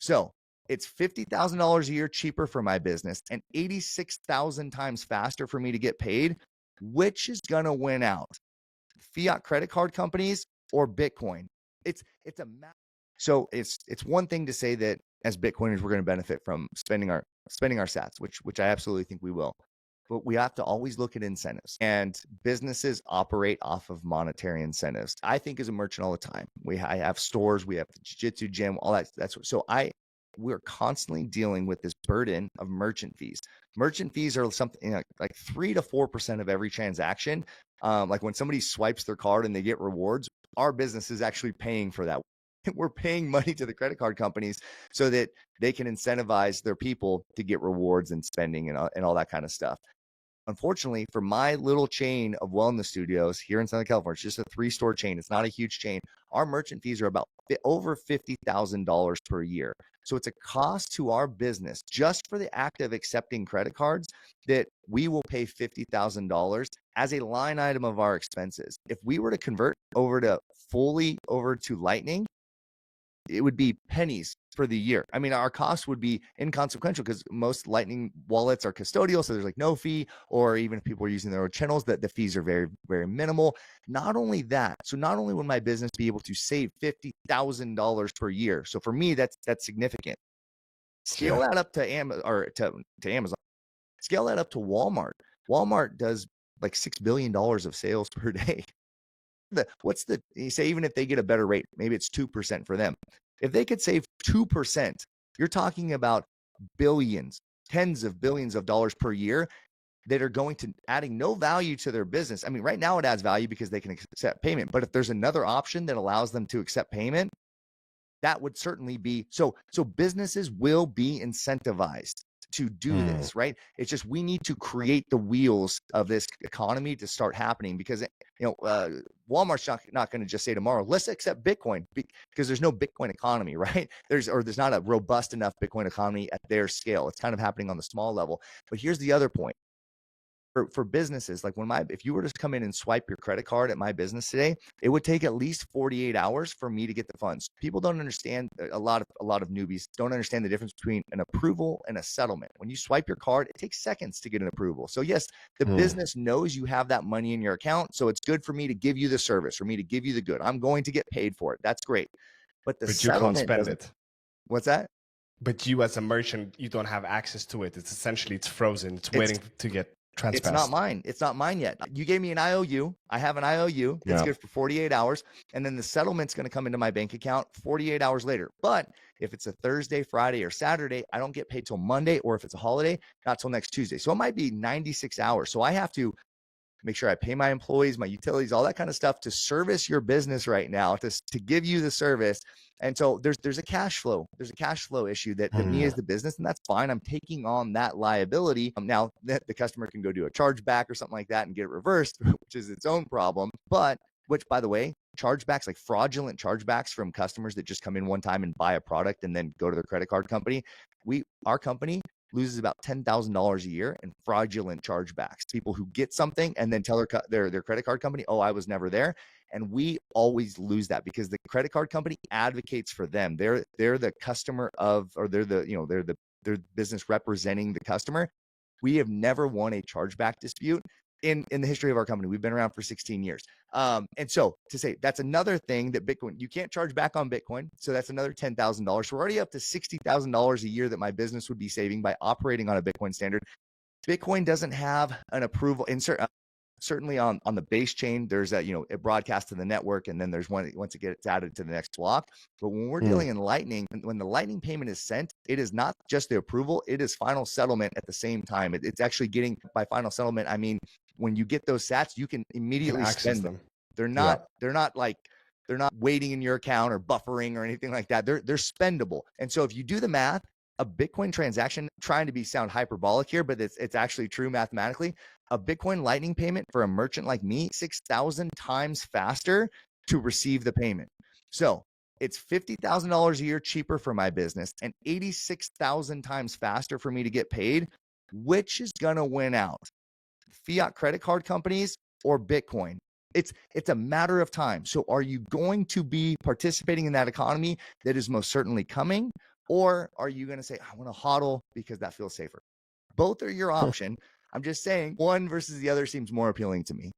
So it's $50,000 a year cheaper for my business and 86,000 times faster for me to get paid. Which is going to win out? Fiat credit card companies or Bitcoin? It's a matter. So it's one thing to say that as Bitcoiners, we're going to benefit from spending our sats, which I absolutely think we will. But we have to always look at incentives, and businesses operate off of monetary incentives. I think as a merchant all the time, I have stores, we have the jiu-jitsu gym, all that. We're constantly dealing with this burden of merchant fees. Merchant fees are something like 3 to 4% of every transaction. Like when somebody swipes their card and they get rewards, our business is actually paying for that. We're paying money to the credit card companies so that they can incentivize their people to get rewards and spending and all that kind of stuff. Unfortunately, for my little chain of wellness studios here in Southern California, it's just a 3-store chain. It's not a huge chain. Our merchant fees are about over $50,000 per year. So it's a cost to our business just for the act of accepting credit cards that we will pay $50,000 as a line item of our expenses. If we were to convert fully over to Lightning, it would be pennies for the year. I mean, our cost would be inconsequential because most Lightning wallets are custodial, so there's like no fee, or even if people are using their own channels, that the fees are very, very minimal. Not only that, so not only would my business be able to save $50,000 per year, so for me, that's significant. Scale that up to Amazon. Scale that up to Walmart. Walmart does like $6 billion of sales per day. You say, even if they get a better rate, maybe it's 2% for them. If they could save 2%, you're talking about billions, tens of billions of dollars per year that are going to adding no value to their business. I mean, right now it adds value because they can accept payment, but if there's another option that allows them to accept payment, that would certainly be so businesses will be incentivized to do this, right? It's just we need to create the wheels of this economy to start happening, because Walmart's not going to just say tomorrow, let's accept Bitcoin, because there's no Bitcoin economy, right? There's not a robust enough Bitcoin economy at their scale. It's kind of happening on the small level. But here's the other point. For businesses, like if you were to come in and swipe your credit card at my business today, it would take at least 48 hours for me to get the funds. People don't understand, a lot of newbies don't understand the difference between an approval and a settlement. When you swipe your card, it takes seconds to get an approval. So yes, the business knows you have that money in your account, so it's good for me to give you the service, for me to give you the good. I'm going to get paid for it. That's great. But you can't spend it. What's that? But you as a merchant, you don't have access to it. It's essentially frozen. It's waiting to get transpassed. It's not mine. It's not mine yet. You gave me an IOU. I have an IOU. It's good for 48 hours. And then the settlement's going to come into my bank account 48 hours later. But if it's a Thursday, Friday, or Saturday, I don't get paid till Monday, or if it's a holiday, not till next Tuesday. So it might be 96 hours. So I have to make sure I pay my employees, my utilities, all that kind of stuff to service your business right now, to give you the service. And so there's a cash flow. There's a cash flow issue that me as the business, and that's fine. I'm taking on that liability. Now that the customer can go do a chargeback or something like that and get it reversed, which is its own problem. But which, by the way, chargebacks, like fraudulent chargebacks from customers that just come in one time and buy a product and then go to their credit card company, our company loses about $10,000 a year in fraudulent chargebacks. People who get something and then tell their credit card company, "Oh, I was never there." And we always lose that because the credit card company advocates for them. They're the customer they're their business representing the customer. We have never won a chargeback dispute in the history of our company. We've been around for 16 years. And so to say, that's another thing that Bitcoin, you can't charge back on Bitcoin. So that's another $10,000. So we're already up to $60,000 a year that my business would be saving by operating on a Bitcoin standard. Bitcoin doesn't have an approval certainly on the base chain. There's it broadcasts to the network, and then there's once it gets added to the next block. But when we're dealing in Lightning, when the Lightning payment is sent, it is not just the approval, it is final settlement at the same time. It's actually getting, by final settlement, I mean, when you get those sats, you can immediately spend them. They're not waiting in your account or buffering or anything like that. They're spendable. And so if you do the math, a Bitcoin transaction, trying to sound hyperbolic here, but it's actually true mathematically, a Bitcoin Lightning payment for a merchant like me, 6,000 times faster to receive the payment. So it's $50,000 a year cheaper for my business and 86,000 times faster for me to get paid. Which is going to win out? Fiat credit card companies or Bitcoin? It's a matter of time. So are you going to be participating in that economy that is most certainly coming, Or are you going to say, I want to hodl because that feels safer? Both are your option. I'm just saying one versus the other seems more appealing to me.